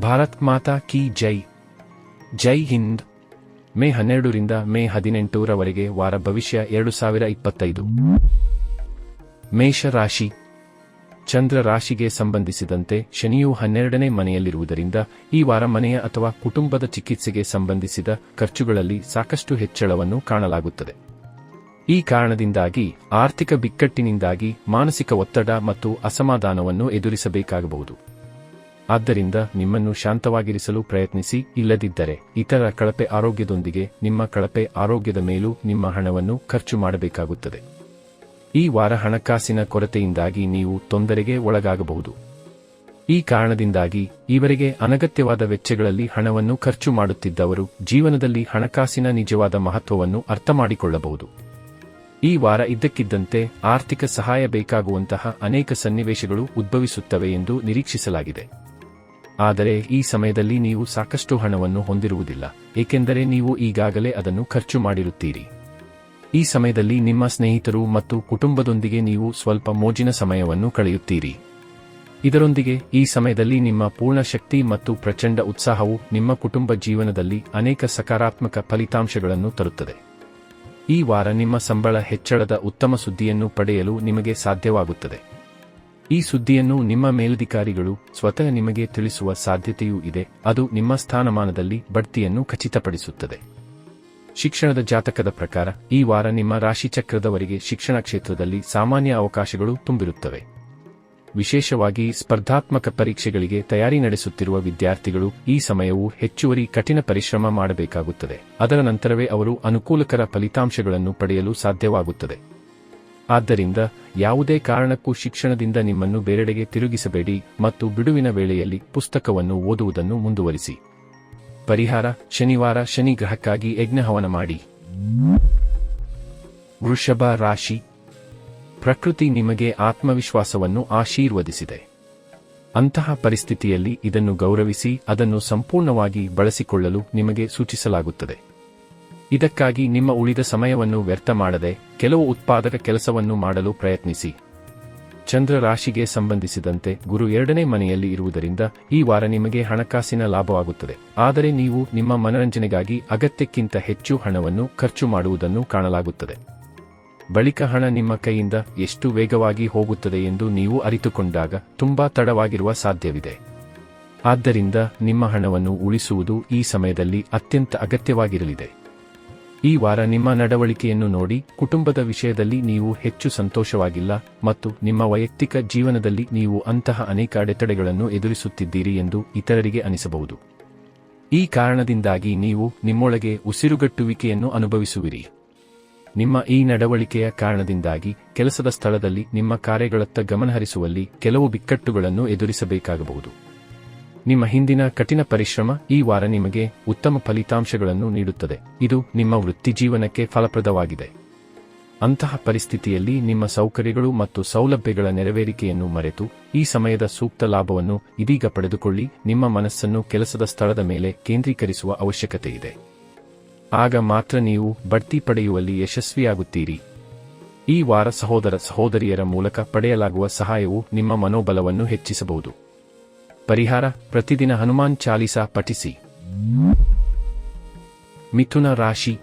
ಭಾರತ್ ಮಾತಾ ಕಿ ಜೈ. ಜೈ ಹಿಂದ್. ಮೇ 12 ರಿಂದ ಮೇ 18 ರವರೆಗೆ ವಾರ ಭವಿಷ್ಯ 2025. ಮೇಷ ರಾಶಿ. ಚಂದ್ರ ರಾಶಿಗೆ ಸಂಬಂಧಿಸಿದಂತೆ ಶನಿಯು 12ನೇ ಮನೆಯಲ್ಲಿರುವುದರಿಂದ ಈ ವಾರ ಮನೆಯ ಅಥವಾ ಕುಟುಂಬದ ಚಿಕಿತ್ಸೆಗೆ ಸಂಬಂಧಿಸಿದ ಖರ್ಚುಗಳಲ್ಲಿ ಸಾಕಷ್ಟು ಹೆಚ್ಚಳವನ್ನು ಕಾಣಲಾಗುತ್ತದೆ. ಈ ಕಾರಣದಿಂದಾಗಿ ಆರ್ಥಿಕ ಬಿಕ್ಕಟ್ಟಿನಿಂದಾಗಿ ಮಾನಸಿಕ ಒತ್ತಡ ಮತ್ತು ಅಸಮಾಧಾನವನ್ನು ಎದುರಿಸಬೇಕಾಗಬಹುದು. ಆದ್ದರಿಂದ ನಿಮ್ಮನ್ನು ಶಾಂತವಾಗಿರಿಸಲು ಪ್ರಯತ್ನಿಸಿ, ಇಲ್ಲದಿದ್ದರೆ ಇತರ ಕಳಪೆ ಆರೋಗ್ಯದೊಂದಿಗೆ ನಿಮ್ಮ ಕಳಪೆ ಆರೋಗ್ಯದ ಮೇಲೂ ನಿಮ್ಮ ಹಣವನ್ನು ಖರ್ಚು ಮಾಡಬೇಕಾಗುತ್ತದೆ. ಈ ವಾರ ಹಣಕಾಸಿನ ಕೊರತೆಯಿಂದಾಗಿ ನೀವು ತೊಂದರೆಗೆ ಒಳಗಾಗಬಹುದು. ಈ ಕಾರಣದಿಂದಾಗಿ ಈವರೆಗೆ ಅನಗತ್ಯವಾದ ವೆಚ್ಚಗಳಲ್ಲಿ ಹಣವನ್ನು ಖರ್ಚು ಮಾಡುತ್ತಿದ್ದವರು ಜೀವನದಲ್ಲಿ ಹಣಕಾಸಿನ ನಿಜವಾದ ಮಹತ್ವವನ್ನು ಅರ್ಥಮಾಡಿಕೊಳ್ಳಬಹುದು. ಈ ವಾರ ಇದ್ದಕ್ಕಿದ್ದಂತೆ ಆರ್ಥಿಕ ಸಹಾಯ ಬೇಕಾಗುವಂತಹ ಅನೇಕ ಸನ್ನಿವೇಶಗಳು ಉದ್ಭವಿಸುತ್ತವೆ ಎಂದು ನಿರೀಕ್ಷಿಸಲಾಗಿದೆ. ಆದರೆ ಈ ಸಮಯದಲ್ಲಿ ನೀವು ಸಾಕಷ್ಟು ಹಣವನ್ನು ಹೊಂದಿರುವುದಿಲ್ಲ, ಏಕೆಂದರೆ ನೀವು ಈಗಾಗಲೇ ಅದನ್ನು ಖರ್ಚು ಮಾಡಿರುತ್ತೀರಿ. ಈ ಸಮಯದಲ್ಲಿ ನಿಮ್ಮ ಸ್ನೇಹಿತರು ಮತ್ತು ಕುಟುಂಬದೊಂದಿಗೆ ನೀವು ಸ್ವಲ್ಪ ಮೋಜಿನ ಸಮಯವನ್ನು ಕಳೆಯುತ್ತೀರಿ. ಇದರೊಂದಿಗೆ ಈ ಸಮಯದಲ್ಲಿ ನಿಮ್ಮ ಪೂರ್ಣ ಶಕ್ತಿ ಮತ್ತು ಪ್ರಚಂಡ ಉತ್ಸಾಹವು ನಿಮ್ಮ ಕುಟುಂಬ ಜೀವನದಲ್ಲಿ ಅನೇಕ ಸಕಾರಾತ್ಮಕ ಫಲಿತಾಂಶಗಳನ್ನು ತರುತ್ತದೆ. ಈ ವಾರ ನಿಮ್ಮ ಸಂಬಳ ಹೆಚ್ಚಳದ ಉತ್ತಮ ಸುದ್ದಿಯನ್ನು ಪಡೆಯಲು ನಿಮಗೆ ಸಾಧ್ಯವಾಗುತ್ತದೆ. ಈ ಸುದ್ದಿಯನ್ನು ನಿಮ್ಮ ಮೇಲಧಿಕಾರಿಗಳು ಸ್ವತಃ ನಿಮಗೆ ತಿಳಿಸುವ ಸಾಧ್ಯತೆಯೂ ಇದೆ. ಅದು ನಿಮ್ಮ ಸ್ಥಾನಮಾನದಲ್ಲಿ ಬಡ್ತಿಯನ್ನು ಖಚಿತಪಡಿಸುತ್ತದೆ. ಶಿಕ್ಷಣದ ಜಾತಕದ ಪ್ರಕಾರ ಈ ವಾರ ನಿಮ್ಮ ರಾಶಿಚಕ್ರದವರೆಗೆ ಶಿಕ್ಷಣ ಕ್ಷೇತ್ರದಲ್ಲಿ ಸಾಮಾನ್ಯ ಅವಕಾಶಗಳು ತುಂಬಿರುತ್ತವೆ. ವಿಶೇಷವಾಗಿ ಸ್ಪರ್ಧಾತ್ಮಕ ಪರೀಕ್ಷೆಗಳಿಗೆ ತಯಾರಿ ನಡೆಸುತ್ತಿರುವ ವಿದ್ಯಾರ್ಥಿಗಳು ಈ ಸಮಯವು ಹೆಚ್ಚುವರಿ ಕಠಿಣ ಪರಿಶ್ರಮ ಮಾಡಬೇಕಾಗುತ್ತದೆ. ಅದರ ನಂತರವೇ ಅವರು ಅನುಕೂಲಕರ ಫಲಿತಾಂಶಗಳನ್ನು ಪಡೆಯಲು ಸಾಧ್ಯವಾಗುತ್ತದೆ. ಆದ್ದರಿಂದ ಯಾವುದೇ ಕಾರಣಕ್ಕೂ ಶಿಕ್ಷಣದಿಂದ ನಿಮ್ಮನ್ನು ಬೇರೆಡೆಗೆ ತಿರುಗಿಸಬೇಡಿ ಮತ್ತು ಬಿಡುವಿನ ವೇಳೆಯಲ್ಲಿ ಪುಸ್ತಕವನ್ನು ಓದುವುದನ್ನು ಮುಂದುವರಿಸಿ. ಪರಿಹಾರ: ಶನಿವಾರ ಶನಿ ಗ್ರಹಕ್ಕಾಗಿ ಯಜ್ಞಹವನ ಮಾಡಿ. ವೃಷಭ ರಾಶಿ. ಪ್ರಕೃತಿ ನಿಮಗೆ ಆತ್ಮವಿಶ್ವಾಸವನ್ನು ಆಶೀರ್ವದಿಸಿದೆ. ಅಂತಹ ಪರಿಸ್ಥಿತಿಯಲ್ಲಿ ಇದನ್ನು ಗೌರವಿಸಿ ಅದನ್ನು ಸಂಪೂರ್ಣವಾಗಿ ಬಳಸಿಕೊಳ್ಳಲು ನಿಮಗೆ ಸೂಚಿಸಲಾಗುತ್ತದೆ. ಇದಕ್ಕಾಗಿ ನಿಮ್ಮ ಉಳಿದ ಸಮಯವನ್ನು ವ್ಯರ್ಥ ಮಾಡದೆ ಕೆಲವು ಉತ್ಪಾದಕ ಕೆಲಸವನ್ನು ಮಾಡಲು ಪ್ರಯತ್ನಿಸಿ. ಚಂದ್ರ ರಾಶಿಗೆ ಸಂಬಂಧಿಸಿದಂತೆ ಗುರು 2ನೇ ಮನೆಯಲ್ಲಿ ಇರುವುದರಿಂದ ಈ ವಾರ ನಿಮಗೆ ಹಣಕಾಸಿನ ಲಾಭವಾಗುತ್ತದೆ. ಆದರೆ ನೀವು ನಿಮ್ಮ ಮನರಂಜನೆಗಾಗಿ ಅಗತ್ಯಕ್ಕಿಂತ ಹೆಚ್ಚು ಹಣವನ್ನು ಖರ್ಚು ಮಾಡುವುದನ್ನು ಕಾಣಲಾಗುತ್ತದೆ. ಬಳಿಕ ಹಣ ನಿಮ್ಮ ಕೈಯಿಂದ ಎಷ್ಟು ವೇಗವಾಗಿ ಹೋಗುತ್ತದೆ ಎಂದು ನೀವು ಅರಿತುಕೊಂಡಾಗ ತುಂಬಾ ತಡವಾಗಿರುವ ಸಾಧ್ಯವಿದೆ. ಆದ್ದರಿಂದ ನಿಮ್ಮ ಹಣವನ್ನು ಉಳಿಸುವುದು ಈ ಸಮಯದಲ್ಲಿ ಅತ್ಯಂತ ಅಗತ್ಯವಾಗಿರಲಿದೆ. ಈ ವಾರ ನಿಮ್ಮ ನಡವಳಿಕೆಯನ್ನು ನೋಡಿ ಕುಟುಂಬದ ವಿಷಯದಲ್ಲಿ ನೀವು ಹೆಚ್ಚು ಸಂತೋಷವಾಗಿಲ್ಲ ಮತ್ತು ನಿಮ್ಮ ವೈಯಕ್ತಿಕ ಜೀವನದಲ್ಲಿ ನೀವು ಅಂತಹ ಅನೇಕ ಅಡೆತಡೆಗಳನ್ನು ಎದುರಿಸುತ್ತಿದ್ದೀರಿ ಎಂದು ಇತರರಿಗೆ ಅನಿಸಬಹುದು. ಈ ಕಾರಣದಿಂದಾಗಿ ನೀವು ನಿಮ್ಮೊಳಗೆ ಉಸಿರುಗಟ್ಟುವಿಕೆಯನ್ನು ಅನುಭವಿಸುವಿರಿ. ನಿಮ್ಮ ಈ ನಡವಳಿಕೆಯ ಕಾರಣದಿಂದಾಗಿ ಕೆಲಸದ ಸ್ಥಳದಲ್ಲಿ ನಿಮ್ಮ ಕಾರ್ಯಗಳತ್ತ ಗಮನಹರಿಸುವಲ್ಲಿ ಕೆಲವು ಬಿಕ್ಕಟ್ಟುಗಳನ್ನು ಎದುರಿಸಬೇಕಾಗಬಹುದು. ನಿಮ್ಮ ಹಿಂದಿನ ಕಠಿಣ ಪರಿಶ್ರಮ ಈ ವಾರ ನಿಮಗೆ ಉತ್ತಮ ಫಲಿತಾಂಶಗಳನ್ನು ನೀಡುತ್ತದೆ. ಇದು ನಿಮ್ಮ ವೃತ್ತಿಜೀವನಕ್ಕೆ ಫಲಪ್ರದವಾಗಿದೆ. ಅಂತಹ ಪರಿಸ್ಥಿತಿಯಲ್ಲಿ ನಿಮ್ಮ ಸೌಕರ್ಯಗಳು ಮತ್ತು ಸೌಲಭ್ಯಗಳ ನೆರವೇರಿಕೆಯನ್ನು ಮರೆತು ಈ ಸಮಯದ ಸೂಕ್ತ ಲಾಭವನ್ನು ಇದೀಗ ಪಡೆದುಕೊಳ್ಳಿ. ನಿಮ್ಮ ಮನಸ್ಸನ್ನು ಕೆಲಸದ ಸ್ಥಳದ ಮೇಲೆ ಕೇಂದ್ರೀಕರಿಸುವ ಅವಶ್ಯಕತೆಯಿದೆ. ಆಗ ಮಾತ್ರ ನೀವು ಬಡ್ತಿ ಪಡೆಯುವಲ್ಲಿ ಯಶಸ್ವಿಯಾಗುತ್ತೀರಿ. ಈ ವಾರ ಸಹೋದರ ಸಹೋದರಿಯರ ಮೂಲಕ ಪಡೆಯಲಾಗುವ ಸಹಾಯವು ನಿಮ್ಮ ಮನೋಬಲವನ್ನು ಹೆಚ್ಚಿಸಬಹುದು. ಪರಿಹಾರ: ಪ್ರತಿದಿನ ಹನುಮಾನ್ ಚಾಲೀಸಾ ಪಠಿಸಿ. ಮಿಥುನ ರಾಶಿ.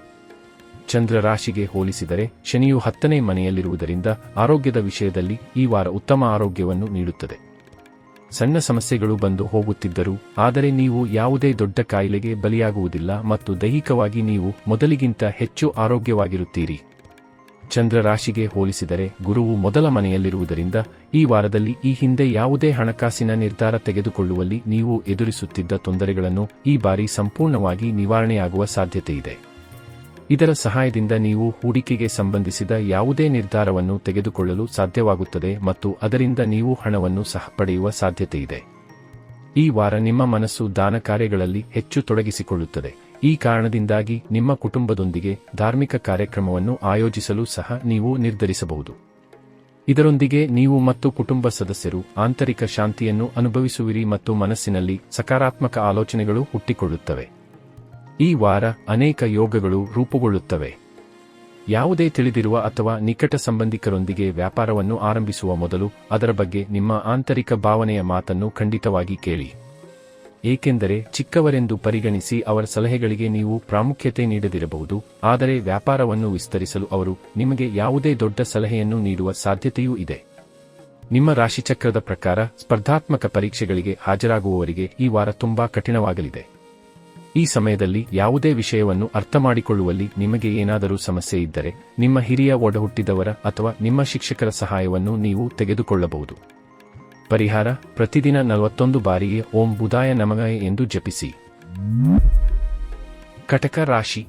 ಚಂದ್ರ ರಾಶಿಗೆ ಹೋಲಿಸಿದರೆ ಶನಿಯು 10ನೇ ಮನೆಯಲ್ಲಿರುವುದರಿಂದ ಆರೋಗ್ಯದ ವಿಷಯದಲ್ಲಿ ಈ ವಾರ ಉತ್ತಮ ಆರೋಗ್ಯವನ್ನು ನೀಡುತ್ತದೆ. ಸಣ್ಣ ಸಮಸ್ಯೆಗಳು ಬಂದು ಹೋಗುತ್ತಿದ್ದರೂ ಆದರೆ ನೀವು ಯಾವುದೇ ದೊಡ್ಡ ಕಾಯಿಲೆಗೆ ಬಲಿಯಾಗುವುದಿಲ್ಲ ಮತ್ತು ದೈಹಿಕವಾಗಿ ನೀವು ಮೊದಲಿಗಿಂತ ಹೆಚ್ಚು ಆರೋಗ್ಯವಾಗಿರುತ್ತೀರಿ. ಚಂದ್ರ ರಾಶಿಗೆ ಹೋಲಿಸಿದರೆ ಗುರುವು ಮೊದಲ ಮನೆಯಲ್ಲಿರುವುದರಿಂದ ಈ ವಾರದಲ್ಲಿ ಈ ಹಿಂದೆ ಯಾವುದೇ ಹಣಕಾಸಿನ ನಿರ್ಧಾರ ತೆಗೆದುಕೊಳ್ಳುವಲ್ಲಿ ನೀವು ಎದುರಿಸುತ್ತಿದ್ದ ತೊಂದರೆಗಳನ್ನು ಈ ಬಾರಿ ಸಂಪೂರ್ಣವಾಗಿ ನಿವಾರಣೆಯಾಗುವ ಸಾಧ್ಯತೆಯಿದೆ. ಇದರ ಸಹಾಯದಿಂದ ನೀವು ಹೂಡಿಕೆಗೆ ಸಂಬಂಧಿಸಿದ ಯಾವುದೇ ನಿರ್ಧಾರವನ್ನು ತೆಗೆದುಕೊಳ್ಳಲು ಸಾಧ್ಯವಾಗುತ್ತದೆ ಮತ್ತು ಅದರಿಂದ ನೀವು ಹಣವನ್ನು ಸಹ ಪಡೆಯುವ ಸಾಧ್ಯತೆಯಿದೆ. ಈ ವಾರ ನಿಮ್ಮ ಮನಸ್ಸು ದಾನ ಕಾರ್ಯಗಳಲ್ಲಿ ಹೆಚ್ಚು ತೊಡಗಿಸಿಕೊಳ್ಳುತ್ತದೆ. ಈ ಕಾರಣದಿಂದಾಗಿ ನಿಮ್ಮ ಕುಟುಂಬದೊಂದಿಗೆ ಧಾರ್ಮಿಕ ಕಾರ್ಯಕ್ರಮವನ್ನು ಆಯೋಜಿಸಲು ಸಹ ನೀವು ನಿರ್ಧರಿಸಬಹುದು. ಇದರೊಂದಿಗೆ ನೀವು ಮತ್ತು ಕುಟುಂಬ ಸದಸ್ಯರು ಆಂತರಿಕ ಶಾಂತಿಯನ್ನು ಅನುಭವಿಸುವಿರಿ ಮತ್ತು ಮನಸ್ಸಿನಲ್ಲಿ ಸಕಾರಾತ್ಮಕ ಆಲೋಚನೆಗಳು ಹುಟ್ಟಿಕೊಳ್ಳುತ್ತವೆ. ಈ ವಾರ ಅನೇಕ ಯೋಗಗಳು ರೂಪುಗೊಳ್ಳುತ್ತವೆ. ಯಾವುದೇ ತಿಳಿದಿರುವ ಅಥವಾ ನಿಕಟ ಸಂಬಂಧಿಕರೊಂದಿಗೆ ವ್ಯಾಪಾರವನ್ನು ಆರಂಭಿಸುವ ಮೊದಲು ಅದರ ಬಗ್ಗೆ ನಿಮ್ಮ ಆಂತರಿಕ ಭಾವನೆಯ ಮಾತನ್ನು ಖಂಡಿತವಾಗಿ ಕೇಳಿ. ಏಕೆಂದರೆ ಚಿಕ್ಕವರೆಂದು ಪರಿಗಣಿಸಿ ಅವರ ಸಲಹೆಗಳಿಗೆ ನೀವು ಪ್ರಾಮುಖ್ಯತೆ ನೀಡದಿರಬಹುದು, ಆದರೆ ವ್ಯಾಪಾರವನ್ನು ವಿಸ್ತರಿಸಲು ಅವರು ನಿಮಗೆ ಯಾವುದೇ ದೊಡ್ಡ ಸಲಹೆಯನ್ನು ನೀಡುವ ಸಾಧ್ಯತೆಯೂ ಇದೆ. ನಿಮ್ಮ ರಾಶಿಚಕ್ರದ ಪ್ರಕಾರ ಸ್ಪರ್ಧಾತ್ಮಕ ಪರೀಕ್ಷೆಗಳಿಗೆ ಹಾಜರಾಗುವವರಿಗೆ ಈ ವಾರ ತುಂಬಾ ಕಠಿಣವಾಗಲಿದೆ. ಈ ಸಮಯದಲ್ಲಿ ಯಾವುದೇ ವಿಷಯವನ್ನು ಅರ್ಥಮಾಡಿಕೊಳ್ಳುವಲ್ಲಿ ನಿಮಗೆ ಏನಾದರೂ ಸಮಸ್ಯೆ ಇದ್ದರೆ ನಿಮ್ಮ ಹಿರಿಯ ಒಡಹುಟ್ಟಿದವರ ಅಥವಾ ನಿಮ್ಮ ಶಿಕ್ಷಕರ ಸಹಾಯವನ್ನು ನೀವು ತೆಗೆದುಕೊಳ್ಳಬಹುದು. ಪರಿಹಾರ: ಪ್ರತಿದಿನ 41 ಬಾರಿಗೆ ಓಂ ಬುಧಾಯ ನಮಃ ಎಂದು ಜಪಿಸಿ. ಕಟಕ ರಾಶಿ.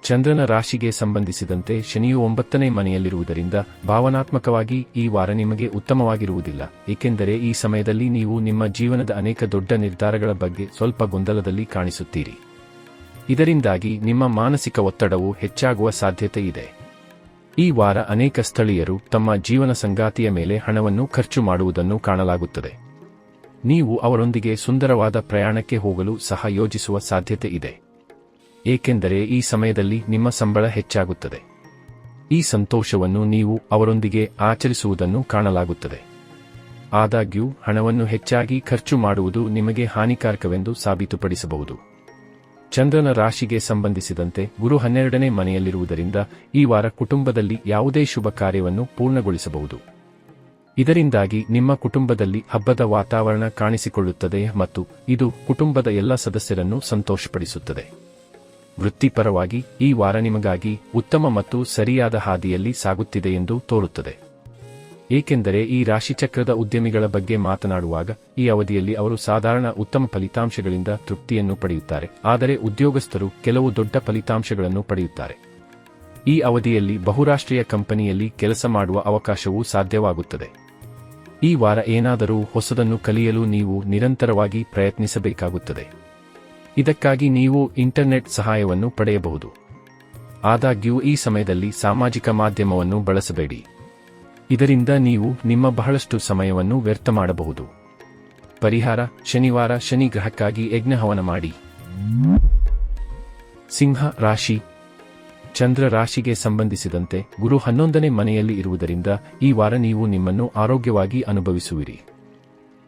ಚಂದ್ರನ ರಾಶಿಗೆ ಸಂಬಂಧಿಸಿದಂತೆ ಶನಿಯು 9ನೇ ಮನೆಯಲ್ಲಿರುವುದರಿಂದ ಭಾವನಾತ್ಮಕವಾಗಿ ಈ ವಾರ ನಿಮಗೆ ಉತ್ತಮವಾಗಿರುವುದಿಲ್ಲ, ಏಕೆಂದರೆ ಈ ಸಮಯದಲ್ಲಿ ನೀವು ನಿಮ್ಮ ಜೀವನದ ಅನೇಕ ದೊಡ್ಡ ನಿರ್ಧಾರಗಳ ಬಗ್ಗೆ ಸ್ವಲ್ಪ ಗೊಂದಲದಲ್ಲಿ ಕಾಣಿಸುತ್ತೀರಿ. ಇದರಿಂದಾಗಿ ನಿಮ್ಮ ಮಾನಸಿಕ ಒತ್ತಡವು ಹೆಚ್ಚಾಗುವ ಸಾಧ್ಯತೆ ಇದೆ. ಈ ವಾರ ಅನೇಕ ಸ್ಥಳೀಯರು ತಮ್ಮ ಜೀವನ ಸಂಗಾತಿಯ ಮೇಲೆ ಹಣವನ್ನು ಖರ್ಚು ಮಾಡುವುದನ್ನು ಕಾಣಲಾಗುತ್ತದೆ. ನೀವು ಅವರೊಂದಿಗೆ ಸುಂದರವಾದ ಪ್ರಯಾಣಕ್ಕೆ ಹೋಗಲು ಸಹ ಯೋಜಿಸುವ ಸಾಧ್ಯತೆ ಇದೆ, ಏಕೆಂದರೆ ಈ ಸಮಯದಲ್ಲಿ ನಿಮ್ಮ ಸಂಬಳ ಹೆಚ್ಚಾಗುತ್ತದೆ. ಈ ಸಂತೋಷವನ್ನು ನೀವು ಅವರೊಂದಿಗೆ ಆಚರಿಸುವುದನ್ನು ಕಾಣಲಾಗುತ್ತದೆ. ಆದಾಗ್ಯೂ ಹಣವನ್ನು ಹೆಚ್ಚಾಗಿ ಖರ್ಚು ಮಾಡುವುದು ನಿಮಗೆ ಹಾನಿಕಾರಕವೆಂದು ಸಾಬೀತುಪಡಿಸಬಹುದು. ಚಂದ್ರನ ರಾಶಿಗೆ ಸಂಬಂಧಿಸಿದಂತೆ ಗುರು 12ನೇ ಮನೆಯಲ್ಲಿರುವುದರಿಂದ ಈ ವಾರ ಕುಟುಂಬದಲ್ಲಿ ಯಾವುದೇ ಶುಭ ಕಾರ್ಯವನ್ನು ಪೂರ್ಣಗೊಳಿಸಬಹುದು. ಇದರಿಂದಾಗಿ ನಿಮ್ಮ ಕುಟುಂಬದಲ್ಲಿ ಹಬ್ಬದ ವಾತಾವರಣ ಕಾಣಿಸಿಕೊಳ್ಳುತ್ತದೆ ಮತ್ತು ಇದು ಕುಟುಂಬದ ಎಲ್ಲ ಸದಸ್ಯರನ್ನು ಸಂತೋಷಪಡಿಸುತ್ತದೆ. ವೃತ್ತಿಪರವಾಗಿ ಈ ವಾರ ನಿಮಗಾಗಿ ಉತ್ತಮ ಮತ್ತು ಸರಿಯಾದ ಹಾದಿಯಲ್ಲಿ ಸಾಗುತ್ತಿದೆ ಎಂದು ತೋರುತ್ತದೆ, ಏಕೆಂದರೆ ಈ ರಾಶಿಚಕ್ರದ ಉದ್ಯಮಿಗಳ ಬಗ್ಗೆ ಮಾತನಾಡುವಾಗ ಈ ಅವಧಿಯಲ್ಲಿ ಅವರು ಸಾಧಾರಣ ಉತ್ತಮ ಫಲಿತಾಂಶಗಳಿಂದ ತೃಪ್ತಿಯನ್ನು ಪಡೆಯುತ್ತಾರೆ, ಆದರೆ ಉದ್ಯೋಗಸ್ಥರು ಕೆಲವು ದೊಡ್ಡ ಫಲಿತಾಂಶಗಳನ್ನು ಪಡೆಯುತ್ತಾರೆ. ಈ ಅವಧಿಯಲ್ಲಿ ಬಹುರಾಷ್ಟ್ರೀಯ ಕಂಪನಿಯಲ್ಲಿ ಕೆಲಸ ಮಾಡುವ ಅವಕಾಶವೂ ಸಾಧ್ಯವಾಗುತ್ತದೆ. ಈ ವಾರ ಏನಾದರೂ ಹೊಸದನ್ನು ಕಲಿಯಲು ನೀವು ನಿರಂತರವಾಗಿ ಪ್ರಯತ್ನಿಸಬೇಕಾಗುತ್ತದೆ. ಇದಕ್ಕಾಗಿ ನೀವು ಇಂಟರ್ನೆಟ್ ಸಹಾಯವನ್ನು ಪಡೆಯಬಹುದು. ಆದಾಗ್ಯೂ ಈ ಸಮಯದಲ್ಲಿ ಸಾಮಾಜಿಕ ಮಾಧ್ಯಮವನ್ನು ಬಳಸಬೇಡಿ, ಇದರಿಂದ ನೀವು ನಿಮ್ಮ ಬಹಳಷ್ಟು ಸಮಯವನ್ನು ವ್ಯರ್ಥ ಮಾಡಬಹುದು. ಪರಿಹಾರ: ಶನಿವಾರ ಶನಿ ಗ್ರಹಕ್ಕಾಗಿ ಯಜ್ಞ ಹವನ ಮಾಡಿ. ಸಿಂಹ ರಾಶಿ. ಚಂದ್ರ ರಾಶಿಗೆ ಸಂಬಂಧಿಸಿದಂತೆ ಗುರು 11ನೇ ಮನೆಯಲ್ಲಿ ಇರುವುದರಿಂದ ಈ ವಾರ ನೀವು ನಿಮ್ಮನ್ನು ಆರೋಗ್ಯವಾಗಿ ಅನುಭವಿಸುವಿರಿ,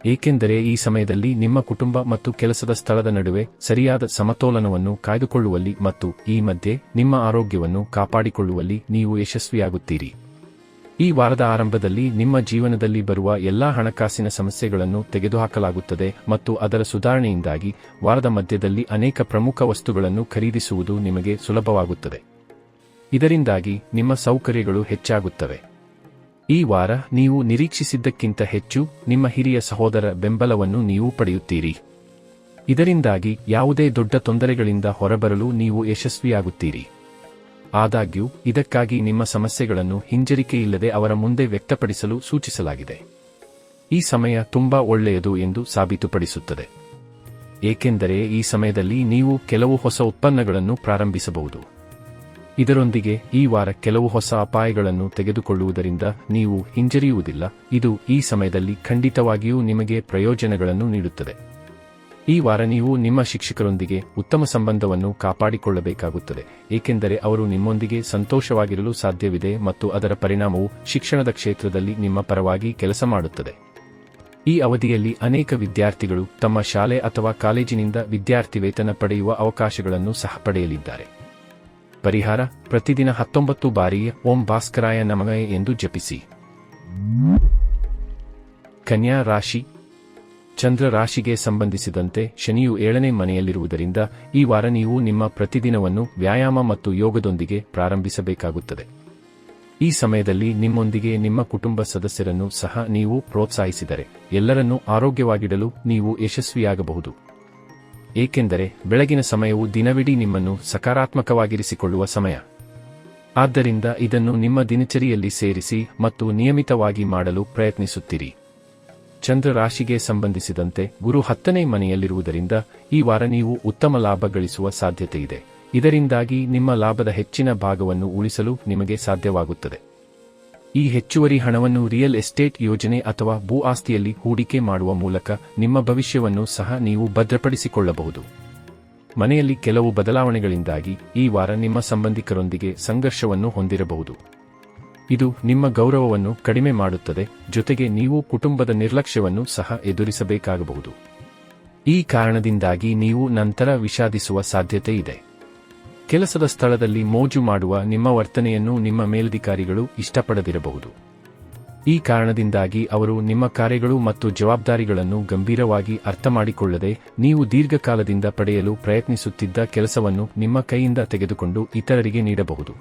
ಏಕೆಂದರೆ ಈ ಸಮಯದಲ್ಲಿ ನಿಮ್ಮ ಕುಟುಂಬ ಮತ್ತು ಕೆಲಸದ ಸ್ಥಳದ ನಡುವೆ ಸರಿಯಾದ ಸಮತೋಲನವನ್ನು ಕಾಯ್ದುಕೊಳ್ಳುವಲ್ಲಿ ಮತ್ತು ಈ ಮಧ್ಯೆ ನಿಮ್ಮ ಆರೋಗ್ಯವನ್ನು ಕಾಪಾಡಿಕೊಳ್ಳುವಲ್ಲಿ ನೀವು ಯಶಸ್ವಿಯಾಗುತ್ತೀರಿ. ಈ ವಾರದ ಆರಂಭದಲ್ಲಿ ನಿಮ್ಮ ಜೀವನದಲ್ಲಿ ಬರುವ ಎಲ್ಲಾ ಹಣಕಾಸಿನ ಸಮಸ್ಯೆಗಳನ್ನು ತೆಗೆದುಹಾಕಲಾಗುತ್ತದೆ ಮತ್ತು ಅದರ ಸುಧಾರಣೆಯಿಂದಾಗಿ ವಾರದ ಮಧ್ಯದಲ್ಲಿ ಅನೇಕ ಪ್ರಮುಖ ವಸ್ತುಗಳನ್ನು ಖರೀದಿಸುವುದು ನಿಮಗೆ ಸುಲಭವಾಗುತ್ತದೆ. ಇದರಿಂದಾಗಿ ನಿಮ್ಮ ಸೌಕರ್ಯಗಳು ಹೆಚ್ಚಾಗುತ್ತವೆ. ಈ ವಾರ ನೀವು ನಿರೀಕ್ಷಿಸಿದ್ದಕ್ಕಿಂತ ಹೆಚ್ಚು ನಿಮ್ಮ ಹಿರಿಯ ಸಹೋದರ ಬೆಂಬಲವನ್ನು ನೀವು ಪಡೆಯುತ್ತೀರಿ. ಇದರಿಂದಾಗಿ ಯಾವುದೇ ದೊಡ್ಡ ತೊಂದರೆಗಳಿಂದ ಹೊರಬರಲು ನೀವು ಯಶಸ್ವಿಯಾಗುತ್ತೀರಿ. ಆದಾಗ್ಯೂ ಇದಕ್ಕಾಗಿ ನಿಮ್ಮ ಸಮಸ್ಯೆಗಳನ್ನು ಹಿಂಜರಿಕೆಯಿಲ್ಲದೆ ಅವರ ಮುಂದೆ ವ್ಯಕ್ತಪಡಿಸಲು ಸೂಚಿಸಲಾಗಿದೆ. ಈ ಸಮಯ ತುಂಬಾ ಒಳ್ಳೆಯದು ಎಂದು ಸಾಬೀತುಪಡಿಸುತ್ತದೆ, ಏಕೆಂದರೆ ಈ ಸಮಯದಲ್ಲಿ ನೀವು ಕೆಲವು ಹೊಸ ಉತ್ಪನ್ನಗಳನ್ನು ಪ್ರಾರಂಭಿಸಬಹುದು. ಇದರೊಂದಿಗೆ ಈ ವಾರ ಕೆಲವು ಹೊಸ ಅಪಾಯಗಳನ್ನು ತೆಗೆದುಕೊಳ್ಳುವುದರಿಂದ ನೀವು ಹಿಂಜರಿಯುವುದಿಲ್ಲ. ಇದು ಈ ಸಮಯದಲ್ಲಿ ಖಂಡಿತವಾಗಿಯೂ ನಿಮಗೆ ಪ್ರಯೋಜನಗಳನ್ನು ನೀಡುತ್ತದೆ. ಈ ವಾರ ನೀವು ನಿಮ್ಮ ಶಿಕ್ಷಕರೊಂದಿಗೆ ಉತ್ತಮ ಸಂಬಂಧವನ್ನು ಕಾಪಾಡಿಕೊಳ್ಳಬೇಕಾಗುತ್ತದೆ, ಏಕೆಂದರೆ ಅವರು ನಿಮ್ಮೊಂದಿಗೆ ಸಂತೋಷವಾಗಿರಲು ಸಾಧ್ಯವಿದೆ ಮತ್ತು ಅದರ ಪರಿಣಾಮವು ಶಿಕ್ಷಣದ ಕ್ಷೇತ್ರದಲ್ಲಿ ನಿಮ್ಮ ಪರವಾಗಿ ಕೆಲಸ ಮಾಡುತ್ತದೆ. ಈ ಅವಧಿಯಲ್ಲಿ ಅನೇಕ ವಿದ್ಯಾರ್ಥಿಗಳು ತಮ್ಮ ಶಾಲೆ ಅಥವಾ ಕಾಲೇಜಿನಿಂದ ವಿದ್ಯಾರ್ಥಿ ವೇತನ ಪಡೆಯುವ ಅವಕಾಶಗಳನ್ನು ಸಹ ಪಡೆಯಲಿದ್ದಾರೆ. ಪರಿಹಾರ: ಪ್ರತಿದಿನ 19 ಬಾರಿಗೆ ಓಂ ಭಾಸ್ಕರಾಯ ನಮಃ ಎಂದು ಜಪಿಸಿ. ಕನ್ಯಾ ರಾಶಿ. ಚಂದ್ರ ರಾಶಿಗೆ ಸಂಬಂಧಿಸಿದಂತೆ ಶನಿಯು 7ನೇ ಮನೆಯಲ್ಲಿರುವುದರಿಂದ ಈ ವಾರ ನೀವು ನಿಮ್ಮ ಪ್ರತಿದಿನವನ್ನು ವ್ಯಾಯಾಮ ಮತ್ತು ಯೋಗದೊಂದಿಗೆ ಪ್ರಾರಂಭಿಸಬೇಕಾಗುತ್ತದೆ. ಈ ಸಮಯದಲ್ಲಿ ನಿಮ್ಮೊಂದಿಗೆ ನಿಮ್ಮ ಕುಟುಂಬ ಸದಸ್ಯರನ್ನು ಸಹ ನೀವು ಪ್ರೋತ್ಸಾಹಿಸಿದರೆ ಎಲ್ಲರನ್ನೂ ಆರೋಗ್ಯವಾಗಿಡಲು ನೀವು ಯಶಸ್ವಿಯಾಗಬಹುದು, ಏಕೆಂದರೆ ಬೆಳಗಿನ ಸಮಯವು ದಿನವಿಡೀ ನಿಮ್ಮನ್ನು ಸಕಾರಾತ್ಮಕವಾಗಿರಿಸಿಕೊಳ್ಳುವ ಸಮಯ. ಆದ್ದರಿಂದ ಇದನ್ನು ನಿಮ್ಮ ದಿನಚರಿಯಲ್ಲಿ ಸೇರಿಸಿ ಮತ್ತು ನಿಯಮಿತವಾಗಿ ಮಾಡಲು ಪ್ರಯತ್ನಿಸುತ್ತೀರಿ. ಚಂದ್ರ ರಾಶಿಗೆ ಸಂಬಂಧಿಸಿದಂತೆ ಗುರು 10ನೇ ಮನೆಯಲ್ಲಿರುವುದರಿಂದ ಈ ವಾರ ನೀವು ಉತ್ತಮ ಲಾಭ ಗಳಿಸುವ ಸಾಧ್ಯತೆಯಿದೆ. ಇದರಿಂದಾಗಿ ನಿಮ್ಮ ಲಾಭದ ಹೆಚ್ಚಿನ ಭಾಗವನ್ನು ಉಳಿಸಲು ನಿಮಗೆ ಸಾಧ್ಯವಾಗುತ್ತದೆ. ಈ ಹೆಚ್ಚುವರಿ ಹಣವನ್ನು ರಿಯಲ್ ಎಸ್ಟೇಟ್ ಯೋಜನೆ ಅಥವಾ ಭೂ ಆಸ್ತಿಯಲ್ಲಿ ಹೂಡಿಕೆ ಮಾಡುವ ಮೂಲಕ ನಿಮ್ಮ ಭವಿಷ್ಯವನ್ನು ಸಹ ನೀವು ಭದ್ರಪಡಿಸಿಕೊಳ್ಳಬಹುದು. ಮನೆಯಲ್ಲಿ ಕೆಲವು ಬದಲಾವಣೆಗಳಿಂದಾಗಿ ಈ ವಾರ ನಿಮ್ಮ ಸಂಬಂಧಿಕರೊಂದಿಗೆ ಸಂಘರ್ಷವನ್ನು ಹೊಂದಿರಬಹುದು. ಇದು ನಿಮ್ಮ ಗೌರವವನ್ನು ಕಡಿಮೆ ಮಾಡುತ್ತದೆ, ಜೊತೆಗೆ ನೀವು ಕುಟುಂಬದ ನಿರ್ಲಕ್ಷ್ಯವನ್ನು ಸಹ ಎದುರಿಸಬೇಕಾಗಬಹುದು. ಈ ಕಾರಣದಿಂದಾಗಿ ನೀವು ನಂತರ ವಿಷಾದಿಸುವ ಸಾಧ್ಯತೆ ಇದೆ. ಕೆಲಸದ ಸ್ಥಳದಲ್ಲಿ ಮೋಜು ಮಾಡುವ ನಿಮ್ಮ ವರ್ತನೆಯನ್ನು ನಿಮ್ಮ ಮೇಲಧಿಕಾರಿಗಳು ಇಷ್ಟಪಡದಿರಬಹುದು. ಈ ಕಾರಣದಿಂದಾಗಿ ಅವರು ನಿಮ್ಮ ಕಾರ್ಯಗಳು ಮತ್ತು ಜವಾಬ್ದಾರಿಗಳನ್ನು ಗಂಭೀರವಾಗಿ ಅರ್ಥಮಾಡಿಕೊಳ್ಳದೆ ನೀವು ದೀರ್ಘಕಾಲದಿಂದ ಪಡೆಯಲು ಪ್ರಯತ್ನಿಸುತ್ತಿದ್ದ ಕೆಲಸವನ್ನು ನಿಮ್ಮ ಕೈಯಿಂದ ತೆಗೆದುಕೊಂಡು ಇತರರಿಗೆ ನೀಡಬಹುದು.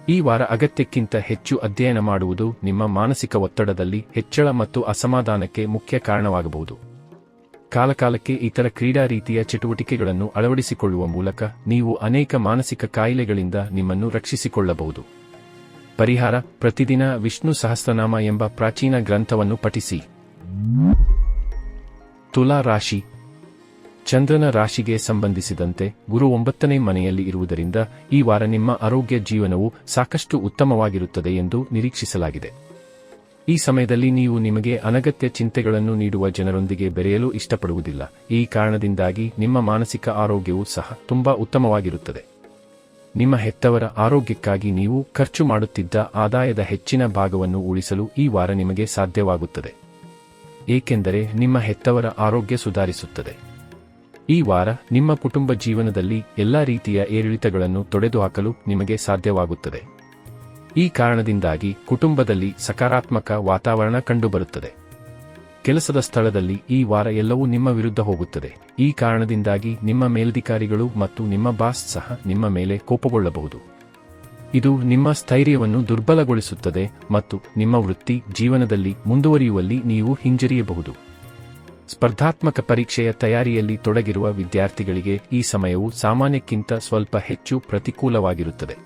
ಈ ವಾರ ಅಗತ್ಯಕ್ಕಿಂತ ಹೆಚ್ಚು ಅಧ್ಯಯನ ಮಾಡುವುದು ನಿಮ್ಮ ಮಾನಸಿಕ ಒತ್ತಡದಲ್ಲಿ ಹೆಚ್ಚಳ ಮತ್ತು ಅಸಮಾಧಾನಕ್ಕೆ ಮುಖ್ಯ ಕಾರಣವಾಗಬಹುದು. ಕಾಲಕಾಲಕ್ಕೆ ಇತರ ಕ್ರೀಡಾ ರೀತಿಯ ಚಟುವಟಿಕೆಗಳನ್ನು ಅಳವಡಿಸಿಕೊಳ್ಳುವ ಮೂಲಕ ನೀವು ಅನೇಕ ಮಾನಸಿಕ ಕಾಯಿಲೆಗಳಿಂದ ನಿಮ್ಮನ್ನು ರಕ್ಷಿಸಿಕೊಳ್ಳಬಹುದು. ಪರಿಹಾರ: ಪ್ರತಿದಿನ ವಿಷ್ಣು ಸಹಸ್ರನಾಮ ಎಂಬ ಪ್ರಾಚೀನ ಗ್ರಂಥವನ್ನು ಪಠಿಸಿ. ತುಲಾ ರಾಶಿ. ಚಂದ್ರನ ರಾಶಿಗೆ ಸಂಬಂಧಿಸಿದಂತೆ ಗುರು 9ನೇ ಮನೆಯಲ್ಲಿ ಇರುವುದರಿಂದ ಈ ವಾರ ನಿಮ್ಮ ಆರೋಗ್ಯ ಜೀವನವು ಸಾಕಷ್ಟು ಉತ್ತಮವಾಗಿರುತ್ತದೆ ಎಂದು ನಿರೀಕ್ಷಿಸಲಾಗಿದೆ. ಈ ಸಮಯದಲ್ಲಿ ನೀವು ನಿಮಗೆ ಅನಗತ್ಯ ಚಿಂತೆಗಳನ್ನು ನೀಡುವ ಜನರೊಂದಿಗೆ ಬೆರೆಯಲು ಇಷ್ಟಪಡುವುದಿಲ್ಲ. ಈ ಕಾರಣದಿಂದಾಗಿ ನಿಮ್ಮ ಮಾನಸಿಕ ಆರೋಗ್ಯವೂ ಸಹ ತುಂಬಾ ಉತ್ತಮವಾಗಿರುತ್ತದೆ. ನಿಮ್ಮ ಹೆತ್ತವರ ಆರೋಗ್ಯಕ್ಕಾಗಿ ನೀವು ಖರ್ಚು ಮಾಡುತ್ತಿದ್ದ ಆದಾಯದ ಹೆಚ್ಚಿನ ಭಾಗವನ್ನು ಉಳಿಸಲು ಈ ವಾರ ನಿಮಗೆ ಸಾಧ್ಯವಾಗುತ್ತದೆ, ಏಕೆಂದರೆ ನಿಮ್ಮ ಹೆತ್ತವರ ಆರೋಗ್ಯ ಸುಧಾರಿಸುತ್ತದೆ. ಈ ವಾರ ನಿಮ್ಮ ಕುಟುಂಬ ಜೀವನದಲ್ಲಿ ಎಲ್ಲಾ ರೀತಿಯ ಏರಿಳಿತಗಳನ್ನು ತೊಡೆದುಹಾಕಲು ನಿಮಗೆ ಸಾಧ್ಯವಾಗುತ್ತದೆ. ಈ ಕಾರಣದಿಂದಾಗಿ ಕುಟುಂಬದಲ್ಲಿ ಸಕಾರಾತ್ಮಕ ವಾತಾವರಣ ಕಂಡುಬರುತ್ತದೆ. ಕೆಲಸದ ಸ್ಥಳದಲ್ಲಿ ಈ ವಾರ ಎಲ್ಲವೂ ನಿಮ್ಮ ವಿರುದ್ಧ ಹೋಗುತ್ತದೆ. ಈ ಕಾರಣದಿಂದಾಗಿ ನಿಮ್ಮ ಮೇಲಧಿಕಾರಿಗಳು ಮತ್ತು ನಿಮ್ಮ ಬಾಸ್ ಸಹ ನಿಮ್ಮ ಮೇಲೆ ಕೋಪಗೊಳ್ಳಬಹುದು. ಇದು ನಿಮ್ಮ ಸ್ಥೈರ್ಯವನ್ನು ದುರ್ಬಲಗೊಳಿಸುತ್ತದೆ ಮತ್ತು ನಿಮ್ಮ ವೃತ್ತಿ ಜೀವನದಲ್ಲಿ ಮುಂದುವರಿಯುವಲ್ಲಿ ನೀವು ಹಿಂಜರಿಯಬಹುದು. ಸ್ಪರ್ಧಾತ್ಮಕ ಪರೀಕ್ಷೆಯ ತಯಾರಿಯಲ್ಲಿ ತೊಡಗಿರುವ ವಿದ್ಯಾರ್ಥಿಗಳಿಗೆ ಈ ಸಮಯವು ಸಾಮಾನ್ಯಕ್ಕಿಂತ ಸ್ವಲ್ಪ ಹೆಚ್ಚು ಪ್ರತಿಕೂಲವಾಗಿರುತ್ತದೆ,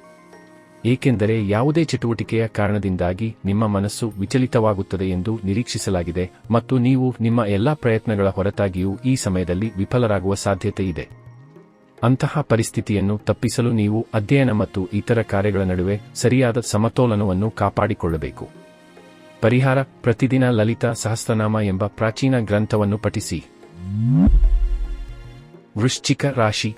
ಏಕೆಂದರೆ ಯಾವುದೇ ಚಟುವಟಿಕೆಯ ಕಾರಣದಿಂದಾಗಿ ನಿಮ್ಮ ಮನಸ್ಸು ವಿಚಲಿತವಾಗುತ್ತದೆ ಎಂದು ನಿರೀಕ್ಷಿಸಲಾಗಿದೆ ಮತ್ತು ನೀವು ನಿಮ್ಮ ಎಲ್ಲಾ ಪ್ರಯತ್ನಗಳ ಹೊರತಾಗಿಯೂ ಈ ಸಮಯದಲ್ಲಿ ವಿಫಲರಾಗುವ ಸಾಧ್ಯತೆ ಇದೆ. ಅಂತಹ ಪರಿಸ್ಥಿತಿಯನ್ನು ತಪ್ಪಿಸಲು ನೀವು ಅಧ್ಯಯನ ಮತ್ತು ಇತರ ಕಾರ್ಯಗಳ ನಡುವೆ ಸರಿಯಾದ ಸಮತೋಲನವನ್ನು ಕಾಪಾಡಿಕೊಳ್ಳಬೇಕು. ಪರಿಹಾರ: ಪ್ರತಿದಿನ ಲಲಿತಾ ಸಹಸ್ರನಾಮ ಎಂಬ ಪ್ರಾಚೀನ ಗ್ರಂಥವನ್ನು ಪಠಿಸಿ. ವೃಶ್ಚಿಕ ರಾಶಿ.